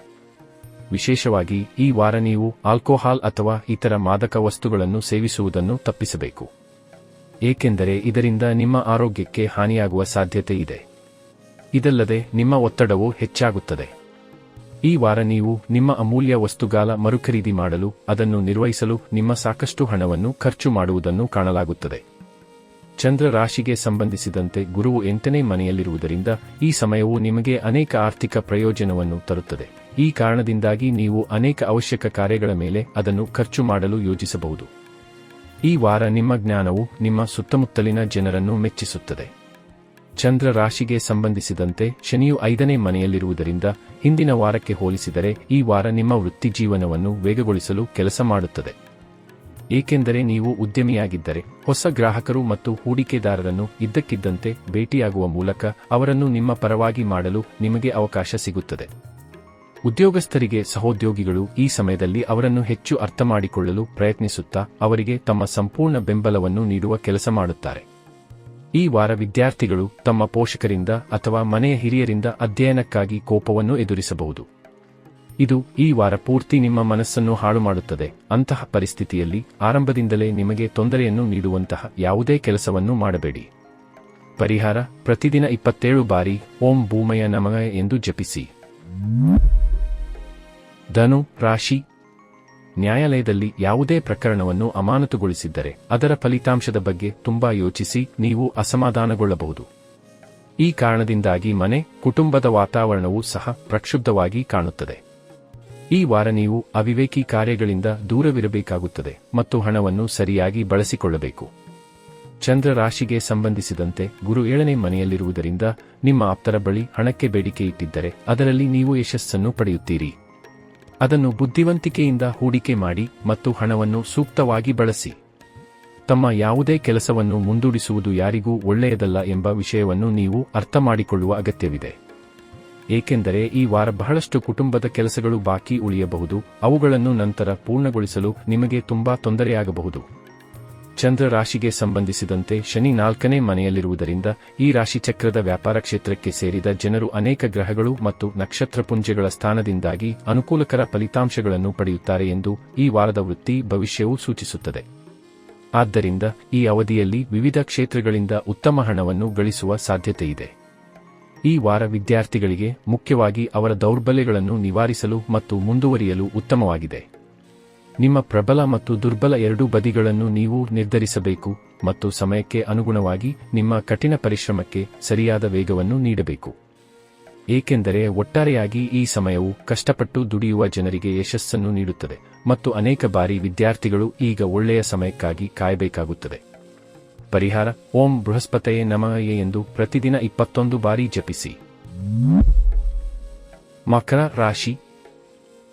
ವಿಶೇಷವಾಗಿ ಈ ವಾರ ನೀವು ಆಲ್ಕೋಹಾಲ್ ಅಥವಾ ಇತರ ಮಾದಕ ವಸ್ತುಗಳನ್ನು ಸೇವಿಸುವುದನ್ನು ತಪ್ಪಿಸಬೇಕು, ಏಕೆಂದರೆ ಇದರಿಂದ ನಿಮ್ಮ ಆರೋಗ್ಯಕ್ಕೆ ಹಾನಿಯಾಗುವ ಸಾಧ್ಯತೆ ಇದೆ. ಇದಲ್ಲದೆ ನಿಮ್ಮ ಒತ್ತಡವು ಹೆಚ್ಚಾಗುತ್ತದೆ. ಈ ವಾರ ನೀವು ನಿಮ್ಮ ಅಮೂಲ್ಯ ವಸ್ತುಗಾಲ ಮರುಖರೀದಿ ಮಾಡಲು ಅದನ್ನು ನಿರ್ವಹಿಸಲು ನಿಮ್ಮ ಸಾಕಷ್ಟು ಹಣವನ್ನು ಖರ್ಚು ಮಾಡುವುದನ್ನು ಕಾಣಲಾಗುತ್ತದೆ. ಚಂದ್ರ ರಾಶಿಗೆ ಸಂಬಂಧಿಸಿದಂತೆ ಗುರುವು 8ನೇ ಮನೆಯಲ್ಲಿರುವುದರಿಂದ ಈ ಸಮಯವು ನಿಮಗೆ ಅನೇಕ ಆರ್ಥಿಕ ಪ್ರಯೋಜನವನ್ನು ತರುತ್ತದೆ. ಈ ಕಾರಣದಿಂದಾಗಿ ನೀವು ಅನೇಕ ಅವಶ್ಯಕ ಕಾರ್ಯಗಳ ಮೇಲೆ ಅದನ್ನು ಖರ್ಚು ಮಾಡಲು ಯೋಜಿಸಬಹುದು. ಈ ವಾರ ನಿಮ್ಮ ಜ್ಞಾನವು ನಿಮ್ಮ ಸುತ್ತಮುತ್ತಲಿನ ಜನರನ್ನು ಮೆಚ್ಚಿಸುತ್ತದೆ. ಚಂದ್ರ ರಾಶಿಗೆ ಸಂಬಂಧಿಸಿದಂತೆ ಶನಿಯು 5ನೇ ಮನೆಯಲ್ಲಿರುವುದರಿಂದ ಹಿಂದಿನ ವಾರಕ್ಕೆ ಹೋಲಿಸಿದರೆ ಈ ವಾರ ನಿಮ್ಮ ವೃತ್ತಿ ಜೀವನವನ್ನು ವೇಗಗೊಳಿಸಲು ಕೆಲಸ ಮಾಡುತ್ತದೆ, ಏಕೆಂದರೆ ನೀವು ಉದ್ಯಮಿಯಾಗಿದ್ದರೆ ಹೊಸ ಗ್ರಾಹಕರು ಮತ್ತು ಹೂಡಿಕೆದಾರರನ್ನು ಇದ್ದಕ್ಕಿದ್ದಂತೆ ಭೇಟಿಯಾಗುವ ಮೂಲಕ ಅವರನ್ನು ನಿಮ್ಮ ಪರವಾಗಿ ಮಾಡಲು ನಿಮಗೆ ಅವಕಾಶ ಸಿಗುತ್ತದೆ. ಉದ್ಯೋಗಸ್ಥರಿಗೆ ಸಹೋದ್ಯೋಗಿಗಳು ಈ ಸಮಯದಲ್ಲಿ ಅವರನ್ನು ಹೆಚ್ಚು ಅರ್ಥಮಾಡಿಕೊಳ್ಳಲು ಪ್ರಯತ್ನಿಸುತ್ತಾ ಅವರಿಗೆ ತಮ್ಮ ಸಂಪೂರ್ಣ ಬೆಂಬಲವನ್ನು ನೀಡುವ ಕೆಲಸ ಮಾಡುತ್ತಾರೆ. ಈ ವಾರ ವಿದ್ಯಾರ್ಥಿಗಳು ತಮ್ಮ ಪೋಷಕರಿಂದ ಅಥವಾ ಮನೆಯ ಹಿರಿಯರಿಂದ ಅಧ್ಯಯನಕ್ಕಾಗಿ ಕೋಪವನ್ನು ಎದುರಿಸಬಹುದು. ಇದು ಈ ವಾರ ಪೂರ್ತಿ ನಿಮ್ಮ ಮನಸ್ಸನ್ನು ಹಾಳು ಮಾಡುತ್ತದೆ. ಅಂತಹ ಪರಿಸ್ಥಿತಿಯಲ್ಲಿ ಆರಂಭದಿಂದಲೇ ನಿಮಗೆ ತೊಂದರೆಯನ್ನು ನೀಡುವಂತಹ ಯಾವುದೇ ಕೆಲಸವನ್ನು ಮಾಡಬೇಡಿ. ಪರಿಹಾರ: ಪ್ರತಿದಿನ 27 ಬಾರಿ ಓಂ ಭೂಮಯ ನಮಃ ಎಂದು ಜಪಿಸಿ. ಧನು ರಾಶಿ. ನ್ಯಾಯಾಲಯದಲ್ಲಿ ಯಾವುದೇ ಪ್ರಕರಣವನ್ನು ಅಮಾನತುಗೊಳಿಸಿದ್ದರೆ ಅದರ ಫಲಿತಾಂಶದ ಬಗ್ಗೆ ತುಂಬಾ ಯೋಚಿಸಿ ನೀವು ಅಸಮಾಧಾನಗೊಳ್ಳಬಹುದು. ಈ ಕಾರಣದಿಂದಾಗಿ ಮನೆ, ಕುಟುಂಬದ ವಾತಾವರಣವೂ ಸಹ ಪ್ರಕ್ಷುಬ್ಧವಾಗಿ ಕಾಣುತ್ತದೆ. ಈ ವಾರ ನೀವು ಅವಿವೇಕಿ ಕಾರ್ಯಗಳಿಂದ ದೂರವಿರಬೇಕಾಗುತ್ತದೆ ಮತ್ತು ಹಣವನ್ನು ಸರಿಯಾಗಿ ಬಳಸಿಕೊಳ್ಳಬೇಕು. ಚಂದ್ರ ರಾಶಿಗೆ ಸಂಬಂಧಿಸಿದಂತೆ ಗುರು 7ನೇ ಮನೆಯಲ್ಲಿರುವುದರಿಂದ ನಿಮ್ಮ ಆಪ್ತರ ಬಳಿ ಹಣಕ್ಕೆ ಬೇಡಿಕೆ ಇಟ್ಟಿದ್ದರೆ ಅದರಲ್ಲಿ ನೀವು ಯಶಸ್ಸನ್ನು ಪಡೆಯುತ್ತೀರಿ. ಅದನ್ನು ಬುದ್ಧಿವಂತಿಕೆಯಿಂದ ಹೂಡಿಕೆ ಮಾಡಿ ಮತ್ತು ಹಣವನ್ನು ಸೂಕ್ತವಾಗಿ ಬಳಸಿ. ತಮ್ಮ ಯಾವುದೇ ಕೆಲಸವನ್ನು ಮುಂದೂಡಿಸುವುದು ಯಾರಿಗೂ ಒಳ್ಳೆಯದಲ್ಲ ಎಂಬ ವಿಷಯವನ್ನು ನೀವು ಅರ್ಥಮಾಡಿಕೊಳ್ಳುವ ಅಗತ್ಯವಿದೆ, ಏಕೆಂದರೆ ಈ ವಾರ ಬಹಳಷ್ಟು ಕುಟುಂಬದ ಕೆಲಸಗಳು ಬಾಕಿ ಉಳಿಯಬಹುದು. ಅವುಗಳನ್ನು ನಂತರ ಪೂರ್ಣಗೊಳಿಸಲು ನಿಮಗೆ ತುಂಬಾ ತೊಂದರೆಯಾಗಬಹುದು. ಚಂದ್ರ ರಾಶಿಗೆ ಸಂಬಂಧಿಸಿದಂತೆ ಶನಿ 4ನೇ ಮನೆಯಲ್ಲಿರುವುದರಿಂದ ಈ ರಾಶಿಚಕ್ರದ ವ್ಯಾಪಾರ ಕ್ಷೇತ್ರಕ್ಕೆ ಸೇರಿದ ಜನರು ಅನೇಕ ಗ್ರಹಗಳು ಮತ್ತು ನಕ್ಷತ್ರಪುಂಜಗಳ ಸ್ಥಾನದಿಂದಾಗಿ ಅನುಕೂಲಕರ ಫಲಿತಾಂಶಗಳನ್ನು ಪಡೆಯುತ್ತಾರೆ ಎಂದು ಈ ವಾರದ ವೃತ್ತಿ ಭವಿಷ್ಯವು ಸೂಚಿಸುತ್ತದೆ. ಆದ್ದರಿಂದ ಈ ಅವಧಿಯಲ್ಲಿ ವಿವಿಧ ಕ್ಷೇತ್ರಗಳಿಂದ ಉತ್ತಮ ಹಣವನ್ನು ಗಳಿಸುವ ಸಾಧ್ಯತೆಯಿದೆ. ಈ ವಾರ ವಿದ್ಯಾರ್ಥಿಗಳಿಗೆ ಮುಖ್ಯವಾಗಿ ಅವರ ದೌರ್ಬಲ್ಯಗಳನ್ನು ನಿವಾರಿಸಲು ಮತ್ತು ಮುಂದುವರಿಯಲು ಉತ್ತಮವಾಗಿದೆ. ನಿಮ್ಮ ಪ್ರಬಲ ಮತ್ತು ದುರ್ಬಲ ಎರಡೂ ಬದಿಗಳನ್ನು ನೀವು ನಿರ್ಧರಿಸಬೇಕು ಮತ್ತು ಸಮಯಕ್ಕೆ ಅನುಗುಣವಾಗಿ ನಿಮ್ಮ ಕಠಿಣ ಪರಿಶ್ರಮಕ್ಕೆ ಸರಿಯಾದ ವೇಗವನ್ನು ನೀಡಬೇಕು. ಏಕೆಂದರೆ ಒಟ್ಟಾರೆಯಾಗಿ ಈ ಸಮಯವು ಕಷ್ಟಪಟ್ಟು ದುಡಿಯುವ ಜನರಿಗೆ ಯಶಸ್ಸನ್ನು ನೀಡುತ್ತದೆ ಮತ್ತು ಅನೇಕ ಬಾರಿ ವಿದ್ಯಾರ್ಥಿಗಳು ಈಗ ಒಳ್ಳೆಯ ಸಮಯಕ್ಕಾಗಿ ಕಾಯಬೇಕಾಗುತ್ತದೆ. ಪರಿಹಾರ: ಓಂ ಬೃಹಸ್ಪತಯೇ ನಮಃ ಎಂದು ಪ್ರತಿದಿನ 21 ಬಾರಿ ಜಪಿಸಿ. ಮಕರ ರಾಶಿ.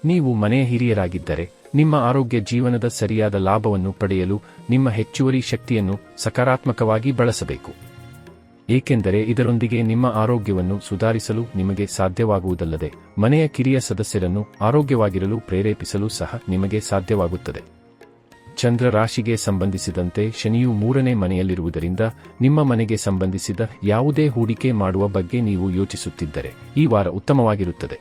ನೀವು ಮನೆಯ ಹಿರಿಯರಾಗಿದ್ದರೆ ನಿಮ್ಮ ಆರೋಗ್ಯ ಜೀವನದ ಸರಿಯಾದ ಲಾಭವನ್ನು ಪಡೆಯಲು ನಿಮ್ಮ ಹೆಚ್ಚುವರಿ ಶಕ್ತಿಯನ್ನು ಸಕಾರಾತ್ಮಕವಾಗಿ ಬಳಸಬೇಕು. ಏಕೆಂದರೆ ಇದರೊಂದಿಗೆ ನಿಮ್ಮ ಆರೋಗ್ಯವನ್ನು ಸುಧಾರಿಸಲು ನಿಮಗೆ ಸಾಧ್ಯವಾಗುವುದಲ್ಲದೆ ಮನೆಯ ಕಿರಿಯ ಸದಸ್ಯರನ್ನು ಆರೋಗ್ಯವಾಗಿರಲು ಪ್ರೇರೇಪಿಸಲು ಸಹ ನಿಮಗೆ ಸಾಧ್ಯವಾಗುತ್ತದೆ. ಚಂದ್ರ ರಾಶಿಗೆ ಸಂಬಂಧಿಸಿದಂತೆ ಶನಿಯು 3ನೇ ಮನೆಯಲ್ಲಿರುವುದರಿಂದ ನಿಮ್ಮ ಮನೆಗೆ ಸಂಬಂಧಿಸಿದ ಯಾವುದೇ ಹೂಡಿಕೆ ಮಾಡುವ ಬಗ್ಗೆ ನೀವು ಯೋಚಿಸುತ್ತಿದ್ದರೆ ಈ ವಾರ ಉತ್ತಮವಾಗಿರುತ್ತದೆ.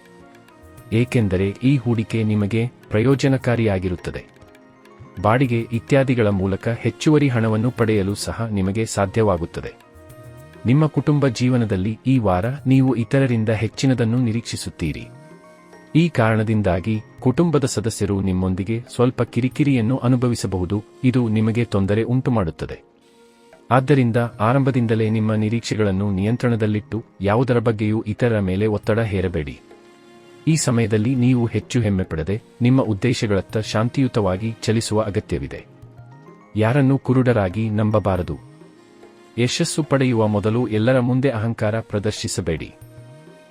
ಏಕೆಂದರೆ ಈ ಹೂಡಿಕೆ ನಿಮಗೆ ಪ್ರಯೋಜನಕಾರಿಯಾಗಿರುತ್ತದೆ. ಬಾಡಿಗೆ ಇತ್ಯಾದಿಗಳ ಮೂಲಕ ಹೆಚ್ಚುವರಿ ಹಣವನ್ನು ಪಡೆಯಲು ಸಹ ನಿಮಗೆ ಸಾಧ್ಯವಾಗುತ್ತದೆ. ನಿಮ್ಮ ಕುಟುಂಬ ಜೀವನದಲ್ಲಿ ಈ ವಾರ ನೀವು ಇತರರಿಂದ ಹೆಚ್ಚಿನದನ್ನು ನಿರೀಕ್ಷಿಸುತ್ತೀರಿ. ಈ ಕಾರಣದಿಂದಾಗಿ ಕುಟುಂಬದ ಸದಸ್ಯರು ನಿಮ್ಮೊಂದಿಗೆ ಸ್ವಲ್ಪ ಕಿರಿಕಿರಿಯನ್ನು ಅನುಭವಿಸಬಹುದು, ಇದು ನಿಮಗೆ ತೊಂದರೆ ಉಂಟುಮಾಡುತ್ತದೆ. ಆದ್ದರಿಂದ ಆರಂಭದಿಂದಲೇ ನಿಮ್ಮ ನಿರೀಕ್ಷೆಗಳನ್ನು ನಿಯಂತ್ರಣದಲ್ಲಿಟ್ಟು ಯಾವುದರ ಬಗ್ಗೆಯೂ ಇತರರ ಮೇಲೆ ಒತ್ತಡ ಹೇರಬೇಡಿ. ಈ ಸಮಯದಲ್ಲಿ ನೀವು ಹೆಚ್ಚು ಹೆಮ್ಮೆಪಡದೆ ನಿಮ್ಮ ಉದ್ದೇಶಗಳತ್ತ ಶಾಂತಿಯುತವಾಗಿ ಚಲಿಸುವ ಅಗತ್ಯವಿದೆ. ಯಾರನ್ನೂ ಕುರುಡರಾಗಿ ನಂಬಬಾರದು. ಯಶಸ್ಸು ಪಡೆಯುವ ಮೊದಲು ಎಲ್ಲರ ಮುಂದೆ ಅಹಂಕಾರ ಪ್ರದರ್ಶಿಸಬೇಡಿ.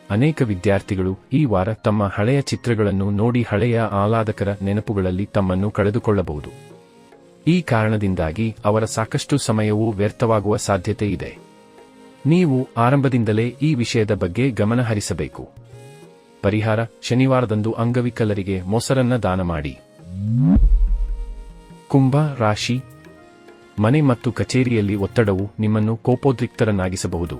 ಅನೇಕ ವಿದ್ಯಾರ್ಥಿಗಳು ಈ ವಾರ ತಮ್ಮ ಹಳೆಯ ಚಿತ್ರಗಳನ್ನು ನೋಡಿ ಹಳೆಯ ಆಹ್ಲಾದಕರ ನೆನಪುಗಳಲ್ಲಿ ತಮ್ಮನ್ನು ಕಳೆದುಕೊಳ್ಳಬಹುದು. ಈ ಕಾರಣದಿಂದಾಗಿ ಅವರ ಸಾಕಷ್ಟು ಸಮಯವೂ ವ್ಯರ್ಥವಾಗುವ ಸಾಧ್ಯತೆ ಇದೆ. ನೀವು ಆರಂಭದಿಂದಲೇ ಈ ವಿಷಯದ ಬಗ್ಗೆ ಗಮನ ಹರಿಸಬೇಕು. ಪರಿಹಾರ: ಶನಿವಾರದಂದು ಅಂಗವಿಕಲರಿಗೆ ಮೊಸರನ್ನ ದಾನ ಮಾಡಿ. ಕುಂಭ ರಾಶಿ. ಮನೆ ಮತ್ತು ಕಚೇರಿಯಲ್ಲಿ ಒತ್ತಡವು ನಿಮ್ಮನ್ನು ಕೋಪೋದ್ರಿಕ್ತರನ್ನಾಗಿಸಬಹುದು.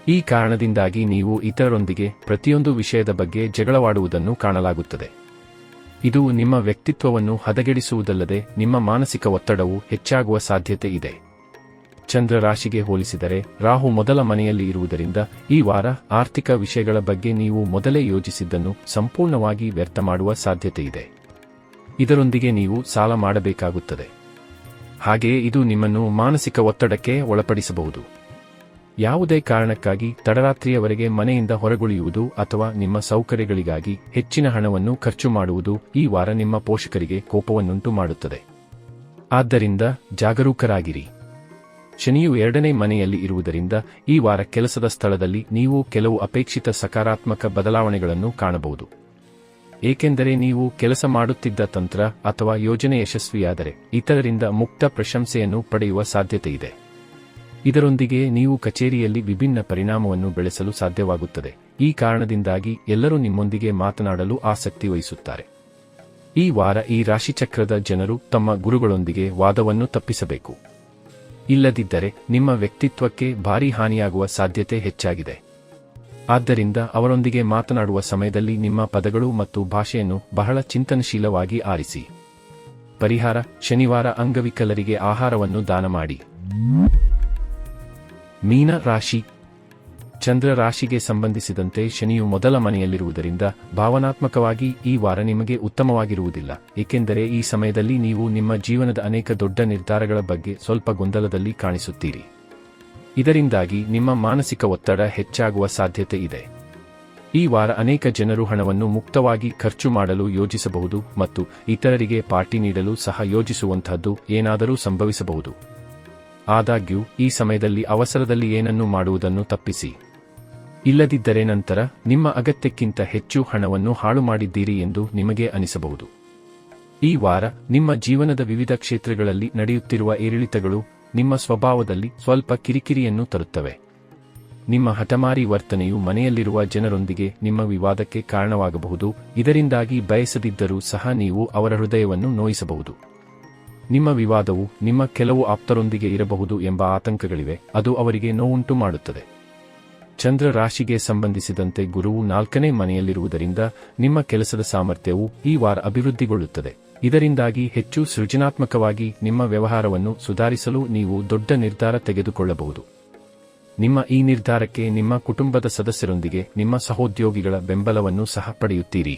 ಈ ಕಾರಣದಿಂದಾಗಿ ನೀವು ಇತರರೊಂದಿಗೆ ಪ್ರತಿಯೊಂದು ವಿಷಯದ ಬಗ್ಗೆ ಜಗಳವಾಡುವುದನ್ನು ಕಾಣಲಾಗುತ್ತದೆ. ಇದು ನಿಮ್ಮ ವ್ಯಕ್ತಿತ್ವವನ್ನು ಹದಗೆಡಿಸುವುದಲ್ಲದೆ ನಿಮ್ಮ ಮಾನಸಿಕ ಒತ್ತಡವು ಹೆಚ್ಚಾಗುವ ಸಾಧ್ಯತೆ ಇದೆ. ಚಂದ್ರ ರಾಶಿಗೆ ಹೋಲಿಸಿದರೆ ರಾಹು ಮೊದಲ ಮನೆಯಲ್ಲಿ ಇರುವುದರಿಂದ ಈ ವಾರ ಆರ್ಥಿಕ ವಿಷಯಗಳ ಬಗ್ಗೆ ನೀವು ಮೊದಲೇ ಯೋಜಿಸಿದ್ದನ್ನು ಸಂಪೂರ್ಣವಾಗಿ ವ್ಯರ್ಥ ಮಾಡುವ ಸಾಧ್ಯತೆ ಇದೆ. ಇದರೊಂದಿಗೆ ನೀವು ಸಾಲ ಮಾಡಬೇಕಾಗುತ್ತದೆ. ಹಾಗೆಯೇ ಇದು ನಿಮ್ಮನ್ನು ಮಾನಸಿಕ ಒತ್ತಡಕ್ಕೆ ಒಳಪಡಿಸಬಹುದು. ಯಾವುದೇ ಕಾರಣಕ್ಕಾಗಿ ತಡರಾತ್ರಿಯವರೆಗೆ ಮನೆಯಿಂದ ಹೊರಗುಳಿಯುವುದು ಅಥವಾ ನಿಮ್ಮ ಸೌಕರ್ಯಗಳಿಗಾಗಿ ಹೆಚ್ಚಿನ ಹಣವನ್ನು ಖರ್ಚು ಮಾಡುವುದು ಈ ವಾರ ನಿಮ್ಮ ಪೋಷಕರಿಗೆ ಕೋಪವನ್ನುಂಟು ಮಾಡುತ್ತದೆ. ಆದ್ದರಿಂದ ಜಾಗರೂಕರಾಗಿರಿ. ಶನಿಯು 2ನೇ ಮನೆಯಲ್ಲಿ ಇರುವುದರಿಂದ ಈ ವಾರ ಕೆಲಸದ ಸ್ಥಳದಲ್ಲಿ ನೀವು ಕೆಲವು ಅಪೇಕ್ಷಿತ ಸಕಾರಾತ್ಮಕ ಬದಲಾವಣೆಗಳನ್ನು ಕಾಣಬಹುದು. ಏಕೆಂದರೆ ನೀವು ಕೆಲಸ ಮಾಡುತ್ತಿದ್ದ ತಂತ್ರ ಅಥವಾ ಯೋಜನೆ ಯಶಸ್ವಿಯಾದರೆ ಇತರರಿಂದ ಮುಕ್ತ ಪ್ರಶಂಸೆಯನ್ನು ಪಡೆಯುವ ಸಾಧ್ಯತೆಯಿದೆ. ಇದರೊಂದಿಗೆ ನೀವು ಕಚೇರಿಯಲ್ಲಿ ವಿಭಿನ್ನ ಪರಿಣಾಮವನ್ನು ಬೆಳೆಸಲು ಸಾಧ್ಯವಾಗುತ್ತದೆ. ಈ ಕಾರಣದಿಂದಾಗಿ ಎಲ್ಲರೂ ನಿಮ್ಮೊಂದಿಗೆ ಮಾತನಾಡಲು ಆಸಕ್ತಿ ವಹಿಸುತ್ತಾರೆ. ಈ ವಾರ ಈ ರಾಶಿಚಕ್ರದ ಜನರು ತಮ್ಮ ಗುರುಗಳೊಂದಿಗೆ ವಾದವನ್ನು ತಪ್ಪಿಸಬೇಕು. ಇಲ್ಲದಿದ್ದರೆ ನಿಮ್ಮ ವ್ಯಕ್ತಿತ್ವಕ್ಕೆ ಭಾರೀ ಹಾನಿಯಾಗುವ ಸಾಧ್ಯತೆ ಹೆಚ್ಚಾಗಿದೆ. ಆದ್ದರಿಂದ ಅವರೊಂದಿಗೆ ಮಾತನಾಡುವ ಸಮಯದಲ್ಲಿ ನಿಮ್ಮ ಪದಗಳು ಮತ್ತು ಭಾಷೆಯನ್ನು ಬಹಳ ಚಿಂತನಶೀಲವಾಗಿ ಆರಿಸಿ. ಪರಿಹಾರ: ಶನಿವಾರ ಅಂಗವಿಕಲರಿಗೆ ಆಹಾರವನ್ನು ದಾನ ಮಾಡಿ. ಮೀನ ರಾಶಿ. ಚಂದ್ರ ರಾಶಿಗೆ ಸಂಬಂಧಿಸಿದಂತೆ ಶನಿಯು ಮೊದಲ ಮನೆಯಲ್ಲಿರುವುದರಿಂದ ಭಾವನಾತ್ಮಕವಾಗಿ ಈ ವಾರ ನಿಮಗೆ ಉತ್ತಮವಾಗಿರುವುದಿಲ್ಲ. ಏಕೆಂದರೆ ಈ ಸಮಯದಲ್ಲಿ ನೀವು ನಿಮ್ಮ ಜೀವನದ ಅನೇಕ ದೊಡ್ಡ ನಿರ್ಧಾರಗಳ ಬಗ್ಗೆ ಸ್ವಲ್ಪ ಗೊಂದಲದಲ್ಲಿ ಕಾಣಿಸುತ್ತೀರಿ. ಇದರಿಂದಾಗಿ ನಿಮ್ಮ ಮಾನಸಿಕ ಒತ್ತಡ ಹೆಚ್ಚಾಗುವ ಸಾಧ್ಯತೆ ಇದೆ. ಈ ವಾರ ಅನೇಕ ಜನರು ಹಣವನ್ನು ಮುಕ್ತವಾಗಿ ಖರ್ಚು ಮಾಡಲು ಯೋಜಿಸಬಹುದು ಮತ್ತು ಇತರರಿಗೆ ಪಾರ್ಟಿ ನೀಡಲು ಸಹ ಯೋಜಿಸುವಂತಹದ್ದು ಏನಾದರೂ ಸಂಭವಿಸಬಹುದು. ಆದಾಗ್ಯೂ ಈ ಸಮಯದಲ್ಲಿ ಅವಸರದಲ್ಲಿ ಏನನ್ನೂ ಮಾಡುವುದನ್ನು ತಪ್ಪಿಸಿ. ಇಲ್ಲದಿದ್ದರೆ ನಂತರ ನಿಮ್ಮ ಅಗತ್ಯಕ್ಕಿಂತ ಹೆಚ್ಚು ಹಣವನ್ನು ಹಾಳು ಮಾಡಿದ್ದೀರಿ ಎಂದು ನಿಮಗೆ ಅನಿಸಬಹುದು. ಈ ವಾರ ನಿಮ್ಮ ಜೀವನದ ವಿವಿಧ ಕ್ಷೇತ್ರಗಳಲ್ಲಿ ನಡೆಯುತ್ತಿರುವ ಏರಿಳಿತಗಳು ನಿಮ್ಮ ಸ್ವಭಾವದಲ್ಲಿ ಸ್ವಲ್ಪ ಕಿರಿಕಿರಿಯನ್ನು ತರುತ್ತವೆ. ನಿಮ್ಮ ಹಠಮಾರಿ ವರ್ತನೆಯು ಮನೆಯಲ್ಲಿರುವ ಜನರೊಂದಿಗೆ ನಿಮ್ಮ ವಿವಾದಕ್ಕೆ ಕಾರಣವಾಗಬಹುದು. ಇದರಿಂದಾಗಿ ಬಯಸದಿದ್ದರೂ ಸಹ ನೀವು ಅವರ ಹೃದಯವನ್ನು ನೋಯಿಸಬಹುದು. ನಿಮ್ಮ ವಿವಾದವು ನಿಮ್ಮ ಕೆಲವು ಆಪ್ತರೊಂದಿಗೆ ಇರಬಹುದು ಎಂಬ ಆತಂಕಗಳಿವೆ, ಅದು ಅವರಿಗೆ ನೋವುಂಟು ಮಾಡುತ್ತದೆ. ಚಂದ್ರ ರಾಶಿಗೆ ಸಂಬಂಧಿಸಿದಂತೆ ಗುರುವು 4ನೇ ಮನೆಯಲ್ಲಿರುವುದರಿಂದ ನಿಮ್ಮ ಕೆಲಸದ ಸಾಮರ್ಥ್ಯವು ಈ ವಾರ ಅಭಿವೃದ್ಧಿಗೊಳ್ಳುತ್ತದೆ. ಇದರಿಂದಾಗಿ ಹೆಚ್ಚು ಸೃಜನಾತ್ಮಕವಾಗಿ ನಿಮ್ಮ ವ್ಯವಹಾರವನ್ನು ಸುಧಾರಿಸಲು ನೀವು ದೊಡ್ಡ ನಿರ್ಧಾರ ತೆಗೆದುಕೊಳ್ಳಬಹುದು. ನಿಮ್ಮ ಈ ನಿರ್ಧಾರಕ್ಕೆ ನಿಮ್ಮ ಕುಟುಂಬದ ಸದಸ್ಯರೊಂದಿಗೆ ನಿಮ್ಮ ಸಹೋದ್ಯೋಗಿಗಳ ಬೆಂಬಲವನ್ನು ಸಹ ಪಡೆಯುತ್ತೀರಿ.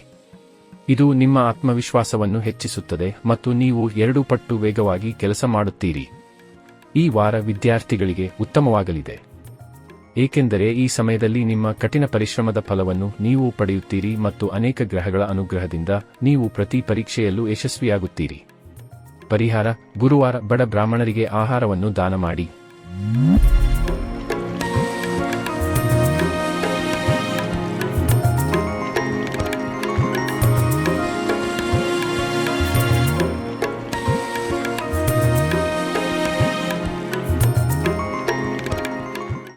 ಇದು ನಿಮ್ಮ ಆತ್ಮವಿಶ್ವಾಸವನ್ನು ಹೆಚ್ಚಿಸುತ್ತದೆ ಮತ್ತು ನೀವು 2 ಪಟ್ಟು ವೇಗವಾಗಿ ಕೆಲಸ ಮಾಡುತ್ತೀರಿ. ಈ ವಾರ ವಿದ್ಯಾರ್ಥಿಗಳಿಗೆ ಉತ್ತಮವಾಗಲಿದೆ, ಏಕೆಂದರೆ ಈ ಸಮಯದಲ್ಲಿ ನಿಮ್ಮ ಕಠಿಣ ಪರಿಶ್ರಮದ ಫಲವನ್ನು ನೀವು ಪಡೆಯುತ್ತೀರಿ ಮತ್ತು ಅನೇಕ ಗ್ರಹಗಳ ಅನುಗ್ರಹದಿಂದ ನೀವು ಪ್ರತಿ ಪರೀಕ್ಷೆಯಲ್ಲೂ ಯಶಸ್ವಿಯಾಗುತ್ತೀರಿ. ಪರಿಹಾರ: ಗುರುವಾರ ಬಡ ಬ್ರಾಹ್ಮಣರಿಗೆ ಆಹಾರವನ್ನು ದಾನ ಮಾಡಿ.